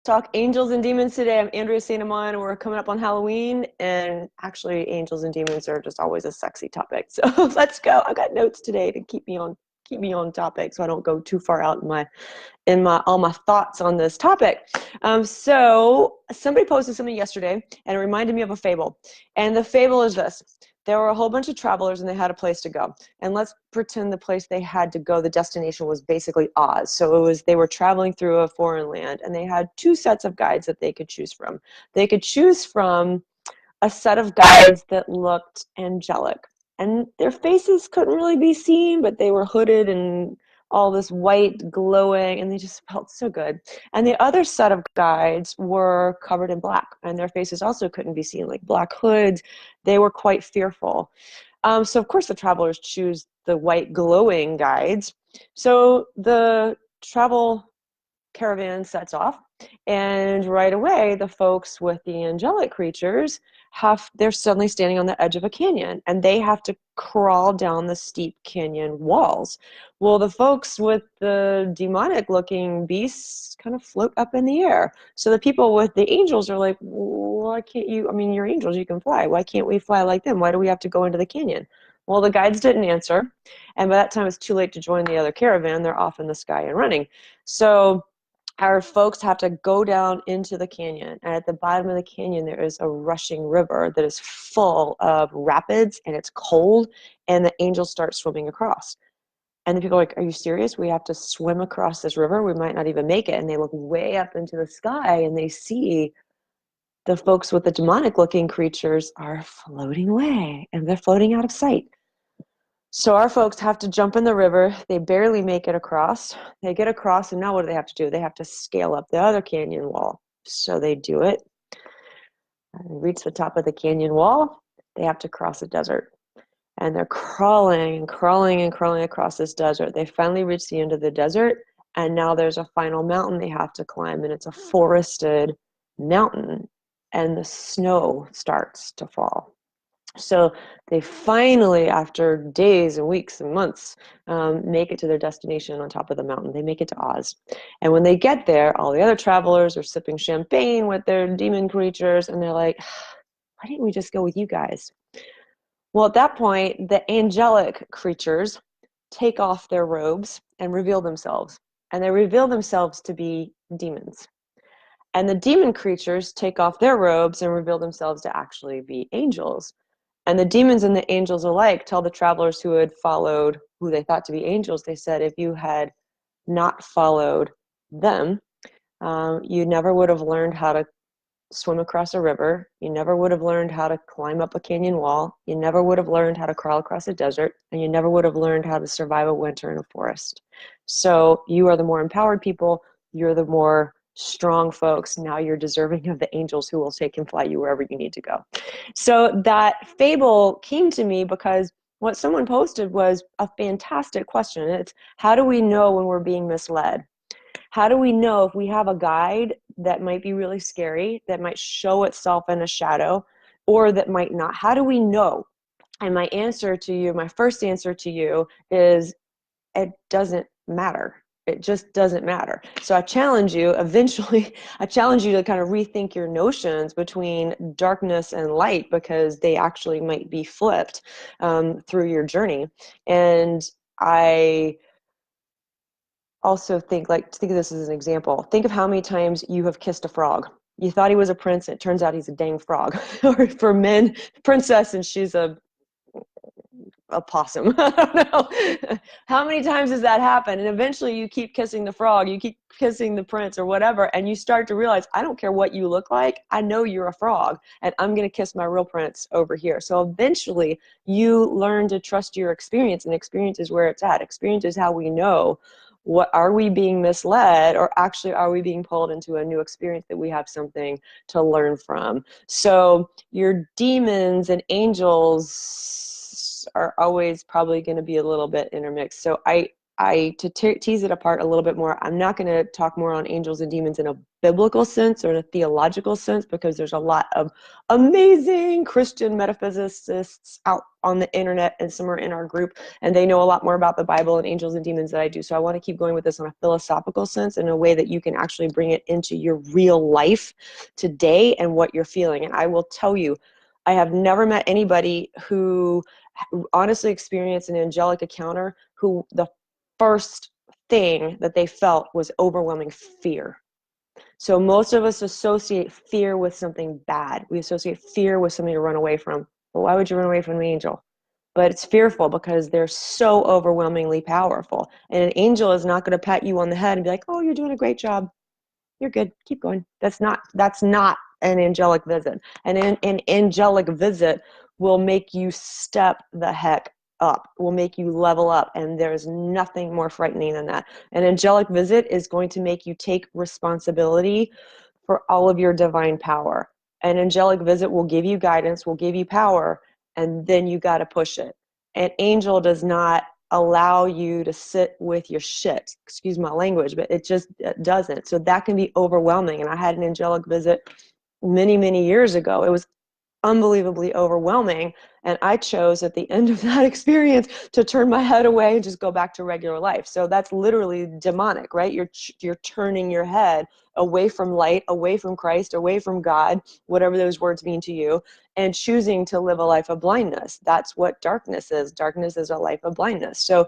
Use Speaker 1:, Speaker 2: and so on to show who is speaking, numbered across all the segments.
Speaker 1: talk angels and demons today. I'm Andrea St. Amon, and we're coming up on Halloween. And actually, angels and demons are just always a sexy topic. So let's go. I got notes today to keep me on topic, so I don't go too far out in my all my thoughts on this topic. So somebody posted something yesterday, and it reminded me of a fable. And the fable is this: there were a whole bunch of travelers, and they had a place to go. And let's pretend the place they had to go, the destination was basically Oz. So they were traveling through a foreign land, and they had two sets of guides that they could choose from. They could choose from a set of guides that looked angelic, and their faces couldn't really be seen, but they were hooded and all this white glowing, and they just felt so good. And the other set of guides were covered in black, and their faces also couldn't be seen, like black hoods. They were quite fearful. So of course the travelers choose the white glowing guides. So the travel caravan sets off, and right away the folks with the angelic creatures they're suddenly standing on the edge of a canyon, and they have to crawl down the steep canyon walls. Well, the folks with the demonic looking beasts kind of float up in the air. So the people with the angels are like, why can't you, I mean, you're angels, you can fly, why can't we fly like them? Why do we have to go into the canyon? Well, the guides didn't answer, and by that time it's too late to join the other caravan. They're off in the sky and running. So our folks have to go down into the canyon, and at the bottom of the canyon there is a rushing river that is full of rapids, and it's cold, and the angels start swimming across. And the people are like, are you serious? We have to swim across this river? We might not even make it. And they look way up into the sky, and they see the folks with the demonic looking creatures are floating away, and they're floating out of sight. So our folks have to jump in the river. They barely make it across. They get across, and now what do they have to do? They have to scale up the other canyon wall. So they do it. They reach the top of the canyon wall. They have to cross a desert. And they're crawling and crawling and crawling across this desert. They finally reach the end of the desert, and now there's a final mountain they have to climb, and it's a forested mountain, and the snow starts to fall. So they finally, after days and weeks and months, make it to their destination on top of the mountain. They make it to Oz. And when they get there, all the other travelers are sipping champagne with their demon creatures, and they're like, why didn't we just go with you guys? Well, at that point, the angelic creatures take off their robes and reveal themselves. And they reveal themselves to be demons. And the demon creatures take off their robes and reveal themselves to actually be angels. And the demons and the angels alike tell the travelers who had followed who they thought to be angels, they said, if you had not followed them, you never would have learned how to swim across a river. You never would have learned how to climb up a canyon wall. You never would have learned how to crawl across a desert. And you never would have learned how to survive a winter in a forest. So you are the more empowered people. You're the more strong folks. Now you're deserving of the angels who will take and fly you wherever you need to go. So that fable came to me because what someone posted was a fantastic question. It's, how do we know when we're being misled? How do we know if we have a guide that might be really scary, that might show itself in a shadow, or that might not? How do we know? And my answer to you, my first answer to you is, it doesn't matter. It just doesn't matter. So I challenge you, eventually, I challenge you to kind of rethink your notions between darkness and light, because they actually might be flipped through your journey. And I also think of this as an example. Think of how many times you have kissed a frog. You thought he was a prince, and it turns out he's a dang frog. Or for men, princess, and she's a possum. I don't know. How many times does that happen? And eventually you keep kissing the frog, you keep kissing the prince or whatever, and you start to realize, I don't care what you look like, I know you're a frog, and I'm going to kiss my real prince over here. So eventually you learn to trust your experience, and experience is where it's at. Experience is how we know, what are we being misled, or actually are we being pulled into a new experience that we have something to learn from. So your demons and angels are always probably going to be a little bit intermixed. So I tease it apart a little bit more, I'm not going to talk more on angels and demons in a biblical sense or in a theological sense, because there's a lot of amazing Christian metaphysicists out on the internet, and some are in our group, and they know a lot more about the Bible and angels and demons than I do. So I want to keep going with this on a philosophical sense, in a way that you can actually bring it into your real life today and what you're feeling. And I will tell you, I have never met anybody who honestly experienced an angelic encounter who the first thing that they felt was overwhelming fear. So most of us associate fear with something bad. We associate fear with something to run away from. Well, why would you run away from the angel? But it's fearful because they're so overwhelmingly powerful. And an angel is not going to pat you on the head and be like, oh, you're doing a great job. You're good. Keep going. That's not an angelic visit. And an angelic visit will make you step the heck up, will make you level up. And there's nothing more frightening than that. An angelic visit is going to make you take responsibility for all of your divine power. An angelic visit will give you guidance, will give you power, and then you got to push it. An angel does not allow you to sit with your shit, excuse my language, but it doesn't. So that can be overwhelming. And I had an angelic visit many years ago. It was unbelievably overwhelming, and I chose at the end of that experience to turn my head away and just go back to regular life. So that's literally demonic, right? You're turning your head away from light, away from Christ, away from God, whatever those words mean to you, and choosing to live a life of blindness. That's what darkness is. Darkness is a life of blindness. So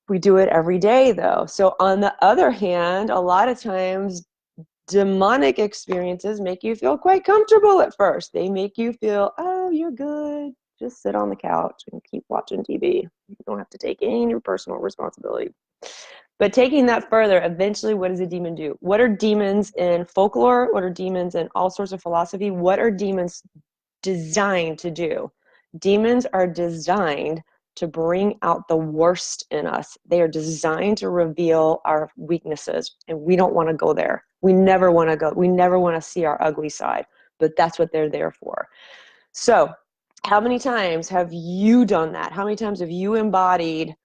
Speaker 1: we do it every day, though. So on the other hand, a lot of times demonic experiences make you feel quite comfortable at first. They make you feel, oh, you're good. Just sit on the couch and keep watching TV. You don't have to take any personal responsibility. But taking that further, eventually, what does a demon do? What are demons in folklore? What are demons in all sorts of philosophy? What are demons designed to do? Demons are designed to bring out the worst in us. They are designed to reveal our weaknesses, and we don't want to go there. We never want to go. We never want to see our ugly side, but that's what they're there for. So how many times have you done that? How many times have you embodied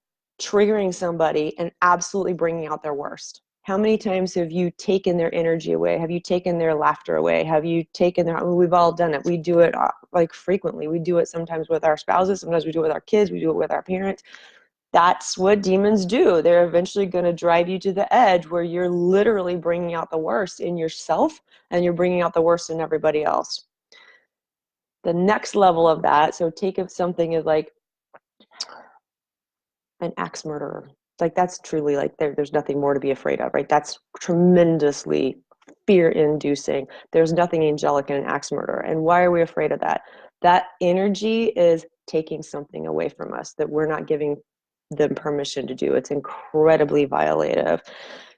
Speaker 1: triggering somebody and absolutely bringing out their worst? How many times have you taken their energy away? Have you taken their laughter away? Have you taken their, I mean, we've all done it. We do it like frequently. We do it sometimes with our spouses. Sometimes we do it with our kids. We do it with our parents. That's what demons do. They're eventually going to drive you to the edge where you're literally bringing out the worst in yourself, and you're bringing out the worst in everybody else. The next level of that, so take of something as like an axe murderer. Like that's truly like there's nothing more to be afraid of, right? That's tremendously fear-inducing. There's nothing angelic in an axe murderer. And why are we afraid of that? That energy is taking something away from us that we're not giving them permission to do. It's incredibly violative.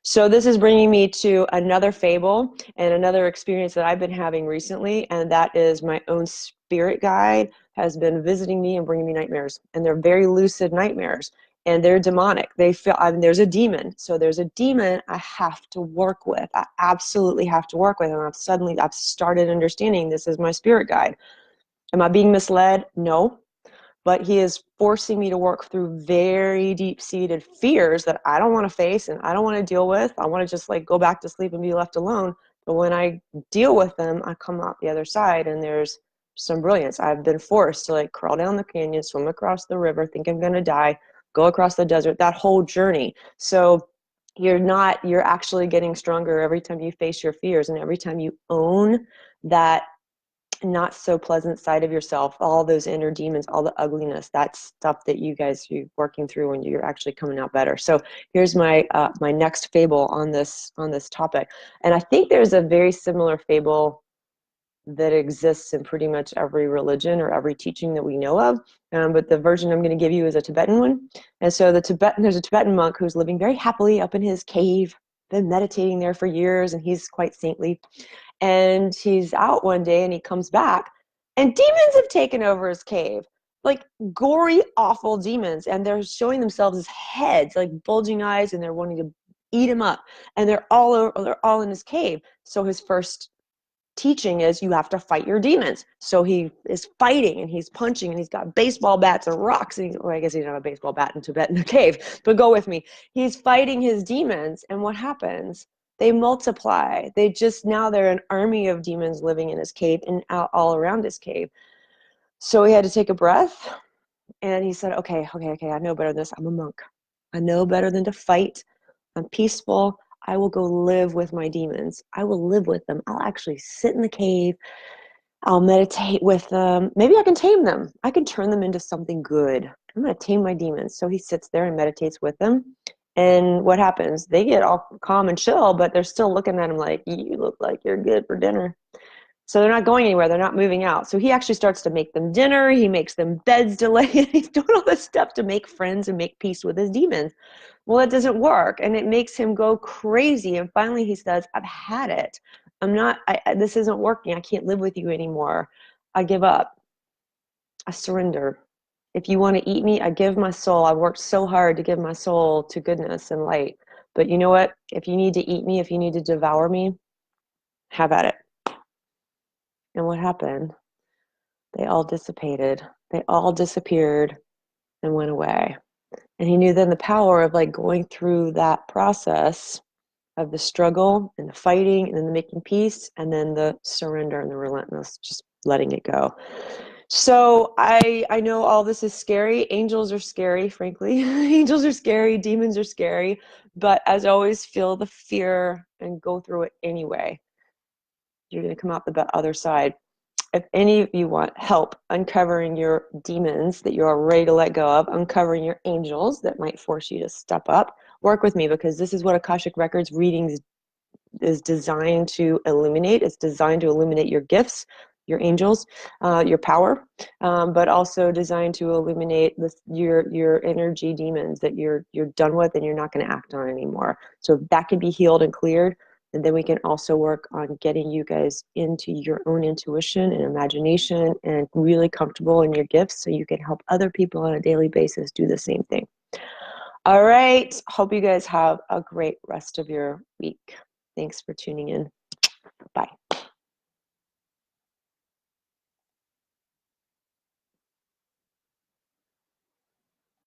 Speaker 1: So this is bringing me to another fable and another experience that I've been having recently, and that is my own spirit guide has been visiting me and bringing me nightmares, and they're very lucid nightmares, and they're demonic. They feel, I mean, there's a demon. So there's a demon I have to work with. I absolutely have to work with, and I've started understanding this is my spirit guide. Am I being misled? No. But he is forcing me to work through very deep-seated fears that I don't want to face and I don't want to deal with. I want to just like go back to sleep and be left alone. But when I deal with them, I come out the other side and there's some brilliance. I've been forced to like crawl down the canyon, swim across the river, think I'm going to die, go across the desert, that whole journey. So you're actually getting stronger every time you face your fears, and every time you own that not so pleasant side of yourself, all those inner demons, all the ugliness, that's stuff that you're working through when you're actually coming out better. So here's my my next fable on this topic. And I think there's a very similar fable that exists in pretty much every religion or every teaching that we know of. But the version I'm going to give you is a Tibetan one. And so there's a Tibetan monk who's living very happily up in his cave, been meditating there for years, and he's quite saintly. And he's out one day and he comes back and demons have taken over his cave, like gory, awful demons. And they're showing themselves as heads, like bulging eyes, and they're wanting to eat him up. And they're all in his cave. So his first teaching is you have to fight your demons. So he is fighting and he's punching and he's got baseball bats and rocks. And well, I guess he didn't have a baseball bat in Tibet in the cave, but go with me. He's fighting his demons. And what happens? They multiply. Now they're an army of demons living in his cave and out all around his cave. So he had to take a breath and he said, okay, I know better than this. I'm a monk. I know better than to fight. I'm peaceful. I will go live with my demons. I will live with them. I'll actually sit in the cave. I'll meditate with them. Maybe I can tame them. I can turn them into something good. I'm going to tame my demons. So he sits there and meditates with them. And what happens? They get all calm and chill, but they're still looking at him like, you look like you're good for dinner. So they're not going anywhere. They're not moving out. So he actually starts to make them dinner. He makes them beds to lay in. He's doing all this stuff to make friends and make peace with his demons. Well, it doesn't work. And it makes him go crazy. And finally he says, I've had it. This isn't working. I can't live with you anymore. I give up. I surrender. If you want to eat me, I give my soul. I worked so hard to give my soul to goodness and light. But you know what? If you need to eat me, if you need to devour me, have at it. And what happened? They all dissipated. They all disappeared and went away. And he knew then the power of like going through that process of the struggle and the fighting and then the making peace and then the surrender and the relentless, just letting it go. So I know all this is scary. Angels are scary, frankly. Angels are scary. Demons are scary. But as always, feel the fear and go through it anyway. You're going to come out the other side. If any of you want help uncovering your demons that you are ready to let go of, uncovering your angels that might force you to step up, work with me, because this is what Akashic Records readings is designed to illuminate. It's designed to illuminate your gifts, your angels, your power, but also designed to illuminate your energy demons that you're done with and you're not going to act on anymore. So that can be healed and cleared. And then we can also work on getting you guys into your own intuition and imagination and really comfortable in your gifts so you can help other people on a daily basis do the same thing. All right. Hope you guys have a great rest of your week. Thanks for tuning in.